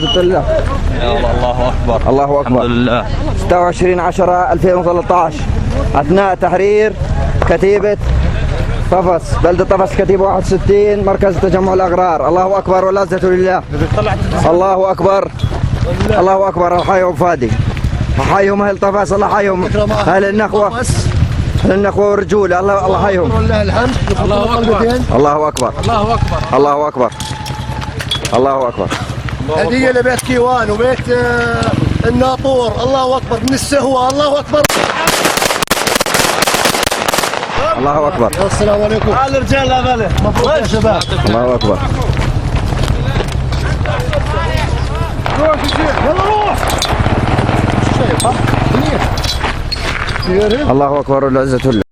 الله. الله أكبر. الله أكبر. الحمد لله. 26/10/2013 أثناء تحرير كتيبة طفس، بلدة طفس، كتيبة 61، مركز تجمع الأغرار. الله أكبر والعزة لله. الله أكبر. الله أكبر. الله يحييهم فادي، حيهم أهل طفس، الله يحييهم أهل النخوة، أهل النخوة والرجولة. الله يحييهم. ولله الحمد. الله أكبر. الله أكبر. الله أكبر. الله أكبر. هدية لبيت كيوان وبيت الناطور. الله أكبر. من السهوة. الله أكبر. الله أكبر. السلام عليكم. على الرجال لا بله. مبروك يا شباب. الله أكبر. يلا روح. الله أكبر والعزة لله.